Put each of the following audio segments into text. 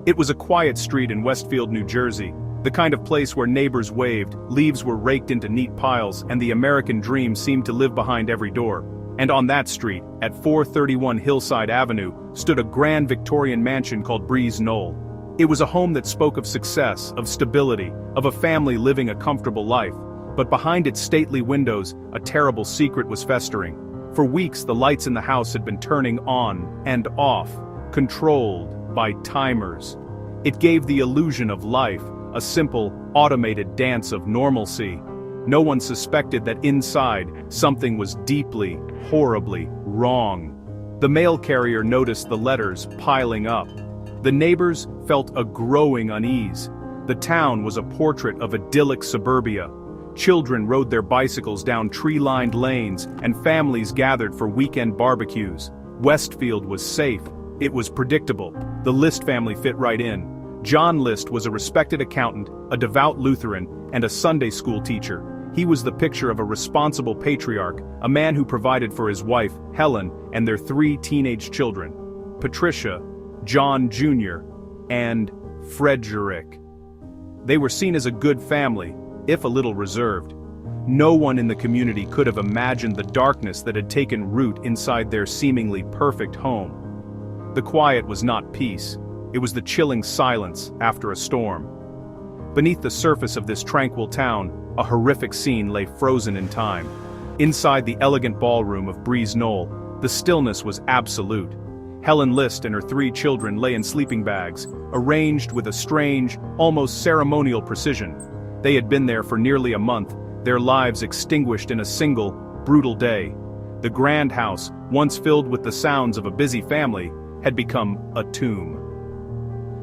It was a quiet street in Westfield, New Jersey, the kind of place where neighbors waved, leaves were raked into neat piles, and the American dream seemed to live behind every door. And on that street, at 431 Hillside Avenue, stood a grand Victorian mansion called Breeze Knoll. It was a home that spoke of success, of stability, of a family living a comfortable life. But behind its stately windows, a terrible secret was festering. For weeks the lights in the house had been turning on and off, controlled by timers. It gave the illusion of life, a simple, automated dance of normalcy. No one suspected that inside, something was deeply, horribly wrong. The mail carrier noticed the letters piling up. The neighbors felt a growing unease. The town was a portrait of idyllic suburbia. Children rode their bicycles down tree-lined lanes, and families gathered for weekend barbecues. Westfield was safe. It was predictable. The List family fit right in. John List was a respected accountant, a devout Lutheran, and a Sunday school teacher. He was the picture of a responsible patriarch, a man who provided for his wife, Helen, and their 3 teenage children, Patricia, John Jr., and Frederick. They were seen as a good family, if a little reserved. No one in the community could have imagined the darkness that had taken root inside their seemingly perfect home. The quiet was not peace. It was the chilling silence after a storm. Beneath the surface of this tranquil town, a horrific scene lay frozen in time. Inside the elegant ballroom of Breeze Knoll, the stillness was absolute. Helen List and her 3 children lay in sleeping bags, arranged with a strange, almost ceremonial precision. They had been there for nearly a month, their lives extinguished in a single, brutal day. The grand house, once filled with the sounds of a busy family, had become a tomb.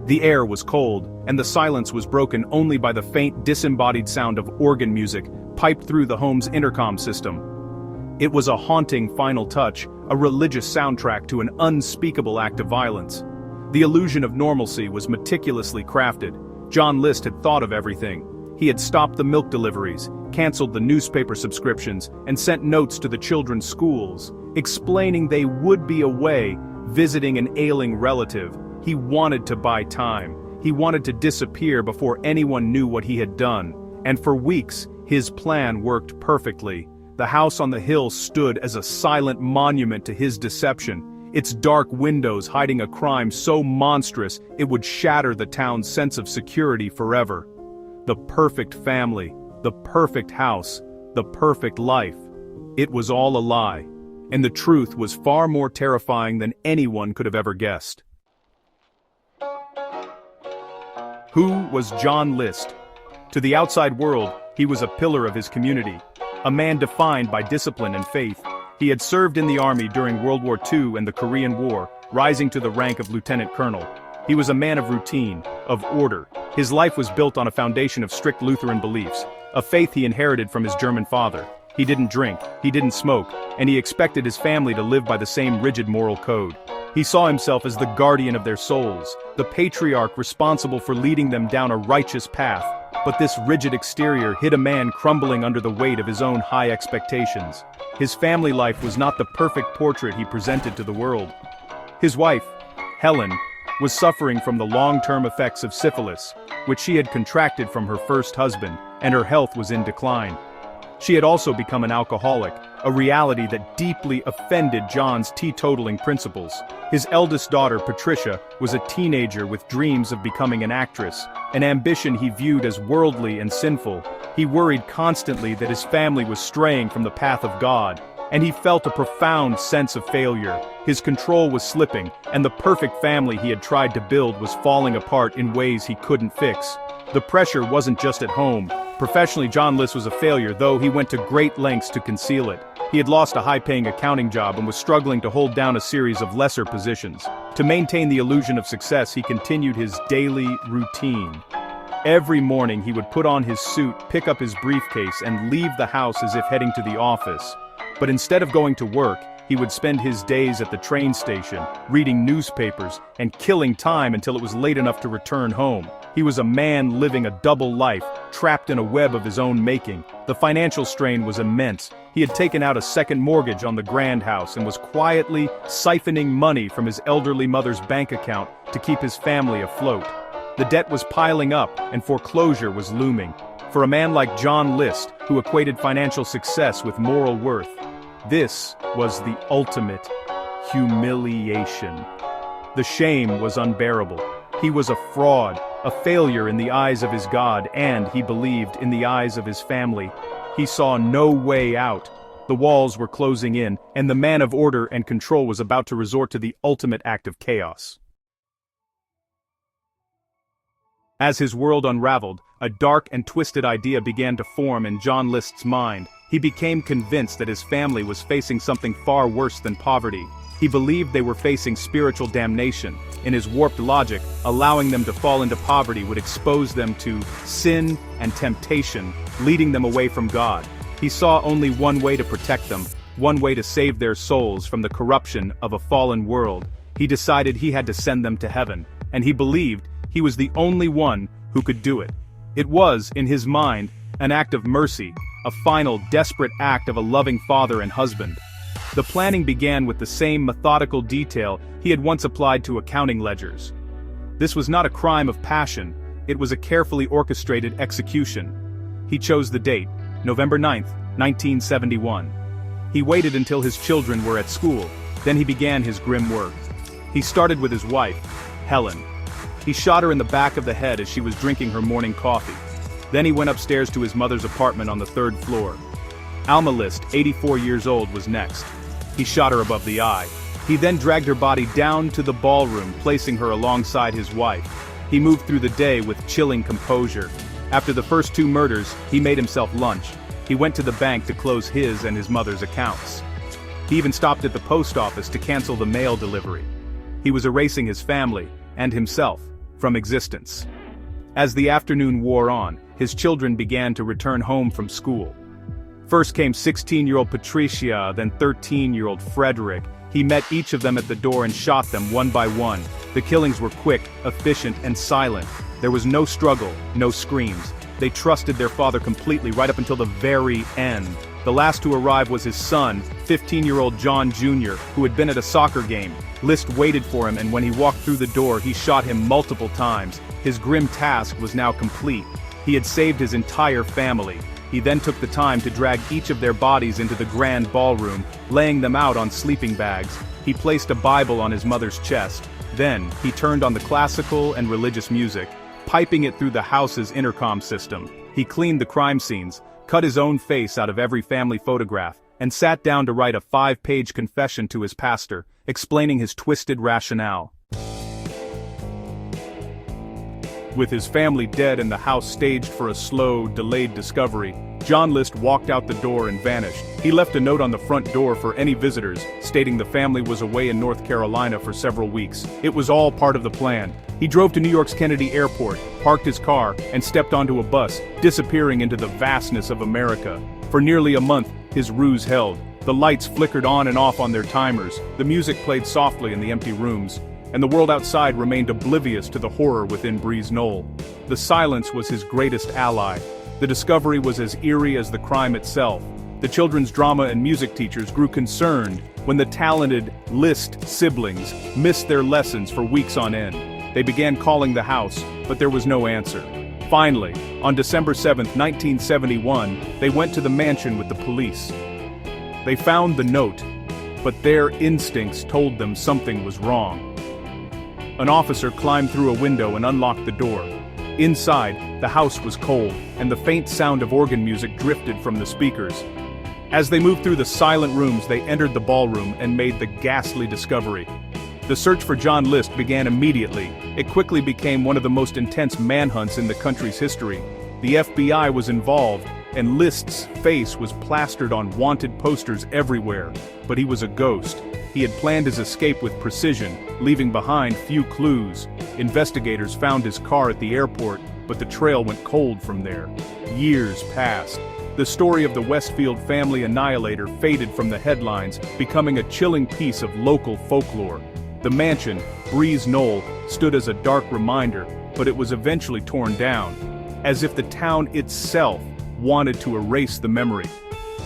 The air was cold, and the silence was broken only by the faint disembodied sound of organ music piped through the home's intercom system. It was a haunting final touch, a religious soundtrack to an unspeakable act of violence. The illusion of normalcy was meticulously crafted. John List had thought of everything. He had stopped the milk deliveries, canceled the newspaper subscriptions, and sent notes to the children's schools, explaining they would be away, visiting an ailing relative. He wanted to buy time. He wanted to disappear before anyone knew what he had done. And for weeks, his plan worked perfectly. The house on the hill stood as a silent monument to his deception, its dark windows hiding a crime so monstrous it would shatter the town's sense of security forever. The perfect family, the perfect house, the perfect life. It was all a lie. And the truth was far more terrifying than anyone could have ever guessed. Who was John List? To the outside world, he was a pillar of his community, a man defined by discipline and faith. He had served in the army during World War II and the Korean War, rising to the rank of lieutenant colonel. He was a man of routine, of order. His life was built on a foundation of strict Lutheran beliefs, a faith he inherited from his German father. He didn't drink, he didn't smoke, and he expected his family to live by the same rigid moral code. He saw himself as the guardian of their souls, the patriarch responsible for leading them down a righteous path. But this rigid exterior hid a man crumbling under the weight of his own high expectations. His family life was not the perfect portrait he presented to the world. His wife, Helen, was suffering from the long-term effects of syphilis, which she had contracted from her first husband, and her health was in decline. She had also become an alcoholic, a reality that deeply offended John's teetotaling principles. His eldest daughter, Patricia, was a teenager with dreams of becoming an actress, an ambition he viewed as worldly and sinful. He worried constantly that his family was straying from the path of God, and he felt a profound sense of failure. His control was slipping, and the perfect family he had tried to build was falling apart in ways he couldn't fix. The pressure wasn't just at home. Professionally, John List was a failure, though he went to great lengths to conceal it. He had lost a high-paying accounting job and was struggling to hold down a series of lesser positions. To maintain the illusion of success, he continued his daily routine. Every morning he would put on his suit, pick up his briefcase, and leave the house as if heading to the office. But instead of going to work, he would spend his days at the train station, reading newspapers, and killing time until it was late enough to return home. He was a man living a double life, trapped in a web of his own making. The financial strain was immense. He had taken out a second mortgage on the grand house and was quietly siphoning money from his elderly mother's bank account to keep his family afloat. The debt was piling up and foreclosure was looming. For a man like John List, who equated financial success with moral worth, this was the ultimate humiliation. The shame was unbearable. He was a fraud, a failure in the eyes of his God, and, he believed, in the eyes of his family. He saw no way out. The walls were closing in, and the man of order and control was about to resort to the ultimate act of chaos. As his world unraveled, a dark and twisted idea began to form in John List's mind. He became convinced that his family was facing something far worse than poverty. He believed they were facing spiritual damnation. In his warped logic, allowing them to fall into poverty would expose them to sin and temptation, leading them away from God. He saw only one way to protect them, one way to save their souls from the corruption of a fallen world. He decided he had to send them to heaven, and he believed he was the only one who could do it. It was, in his mind, an act of mercy, a final, desperate act of a loving father and husband. The planning began with the same methodical detail he had once applied to accounting ledgers. This was not a crime of passion, it was a carefully orchestrated execution. He chose the date, November 9th, 1971. He waited until his children were at school, then he began his grim work. He started with his wife, Helen. He shot her in the back of the head as she was drinking her morning coffee. Then he went upstairs to his mother's apartment on the 3rd floor. Alma List, 84 years old, was next. He shot her above the eye. He then dragged her body down to the ballroom, placing her alongside his wife. He moved through the day with chilling composure. After the first 2 murders, he made himself lunch. He went to the bank to close his and his mother's accounts. He even stopped at the post office to cancel the mail delivery. He was erasing his family, and himself, from existence. As the afternoon wore on, his children began to return home from school. First came 16-year-old Patricia, then 13-year-old Frederick. He met each of them at the door and shot them one by one. The killings were quick, efficient, and silent. There was no struggle, no screams. They trusted their father completely right up until the very end. The last to arrive was his son, 15-year-old John Jr., who had been at a soccer game. List waited for him, and when he walked through the door, he shot him multiple times. His grim task was now complete. He had saved his entire family. He then took the time to drag each of their bodies into the grand ballroom, laying them out on sleeping bags. He placed a Bible on his mother's chest. Then, he turned on the classical and religious music, piping it through the house's intercom system. He cleaned the crime scenes, cut his own face out of every family photograph, and sat down to write a 5-page confession to his pastor, explaining his twisted rationale. With his family dead and the house staged for a slow, delayed discovery, John List walked out the door and vanished. He left a note on the front door for any visitors, stating the family was away in North Carolina for several weeks. It was all part of the plan. He drove to New York's Kennedy Airport, parked his car, and stepped onto a bus, disappearing into the vastness of America. For nearly a month, his ruse held. The lights flickered on and off on their timers, the music played softly in the empty rooms, and the world outside remained oblivious to the horror within Breeze Knoll. The silence was his greatest ally. The discovery was as eerie as the crime itself. The children's drama and music teachers grew concerned when the talented List siblings missed their lessons for weeks on end. They began calling the house, but there was no answer. Finally, on December 7, 1971, they went to the mansion with the police. They found the note, but their instincts told them something was wrong. An officer climbed through a window and unlocked the door. Inside, the house was cold, and the faint sound of organ music drifted from the speakers. As they moved through the silent rooms, they entered the ballroom and made the ghastly discovery. The search for John List began immediately. It quickly became one of the most intense manhunts in the country's history. The FBI was involved, and List's face was plastered on wanted posters everywhere. But he was a ghost. He had planned his escape with precision, leaving behind few clues. Investigators found his car at the airport, but the trail went cold from there. Years passed. The story of the Westfield family annihilator faded from the headlines, becoming a chilling piece of local folklore. The mansion, Breeze Knoll, stood as a dark reminder, but it was eventually torn down, as if the town itself wanted to erase the memory.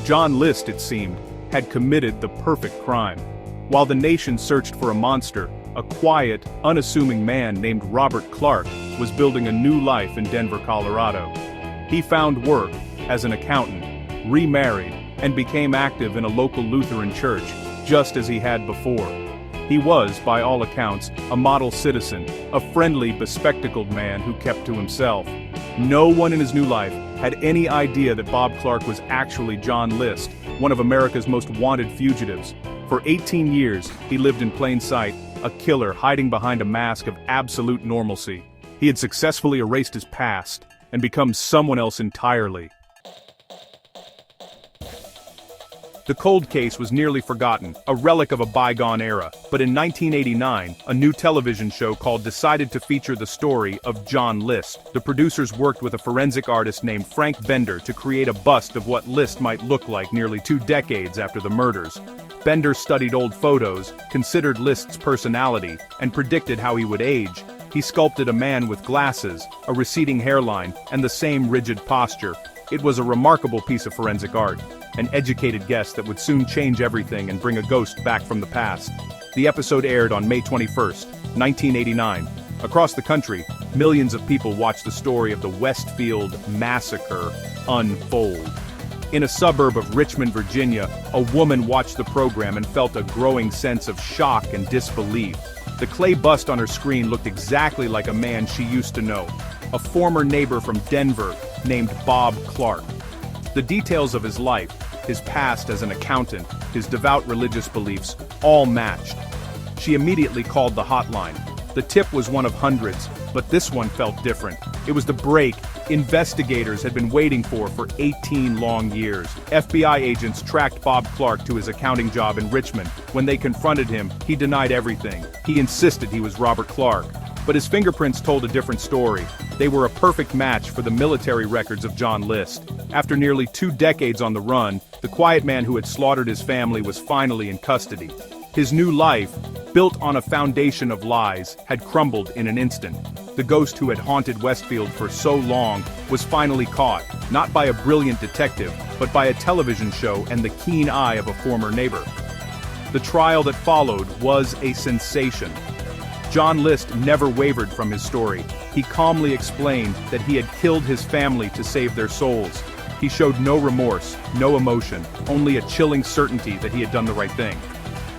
John List, it seemed, had committed the perfect crime. While the nation searched for a monster, a quiet, unassuming man named Robert Clark was building a new life in Denver, Colorado. He found work as an accountant, remarried, and became active in a local Lutheran church, just as he had before. He was, by all accounts, a model citizen, a friendly, bespectacled man who kept to himself. No one in his new life had any idea that Bob Clark was actually John List, one of America's most wanted fugitives. For 18 years, he lived in plain sight, a killer hiding behind a mask of absolute normalcy. He had successfully erased his past and become someone else entirely. The cold case was nearly forgotten, a relic of a bygone era, but in 1989, a new television show called decided to feature the story of John List. The producers worked with a forensic artist named Frank Bender to create a bust of what List might look like nearly 2 decades after the murders. Bender studied old photos, considered List's personality, and predicted how he would age. He sculpted a man with glasses, a receding hairline, and the same rigid posture. It was a remarkable piece of forensic art, an educated guess that would soon change everything and bring a ghost back from the past. The episode aired on May 21, 1989. Across the country, millions of people watched the story of the Westfield Massacre unfold. In a suburb of Richmond, Virginia, a woman watched the program and felt a growing sense of shock and disbelief. The clay bust on her screen looked exactly like a man she used to know, a former neighbor from Denver named Bob Clark. The details of his life, his past as an accountant, his devout religious beliefs, all matched. She immediately called the hotline. The tip was one of hundreds, but this one felt different. It was the break investigators had been waiting for 18 long years. FBI agents tracked Bob Clark to his accounting job in Richmond. When they confronted him, he denied everything. He insisted he was Robert Clark. But his fingerprints told a different story. They were a perfect match for the military records of John List. After nearly 2 decades on the run, the quiet man who had slaughtered his family was finally in custody. His new life, built on a foundation of lies, had crumbled in an instant. The ghost who had haunted Westfield for so long was finally caught, not by a brilliant detective, but by a television show and the keen eye of a former neighbor. The trial that followed was a sensation. John List never wavered from his story. He calmly explained that he had killed his family to save their souls. He showed no remorse, no emotion, only a chilling certainty that he had done the right thing.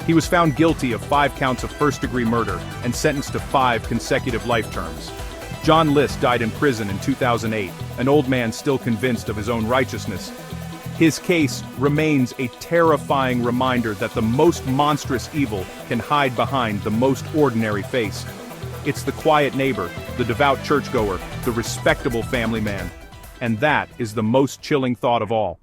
He was found guilty of 5 counts of first-degree murder and sentenced to 5 consecutive life terms. John List died in prison in 2008, an old man still convinced of his own righteousness. His case remains a terrifying reminder that the most monstrous evil can hide behind the most ordinary face. It's the quiet neighbor, the devout churchgoer, the respectable family man. And that is the most chilling thought of all.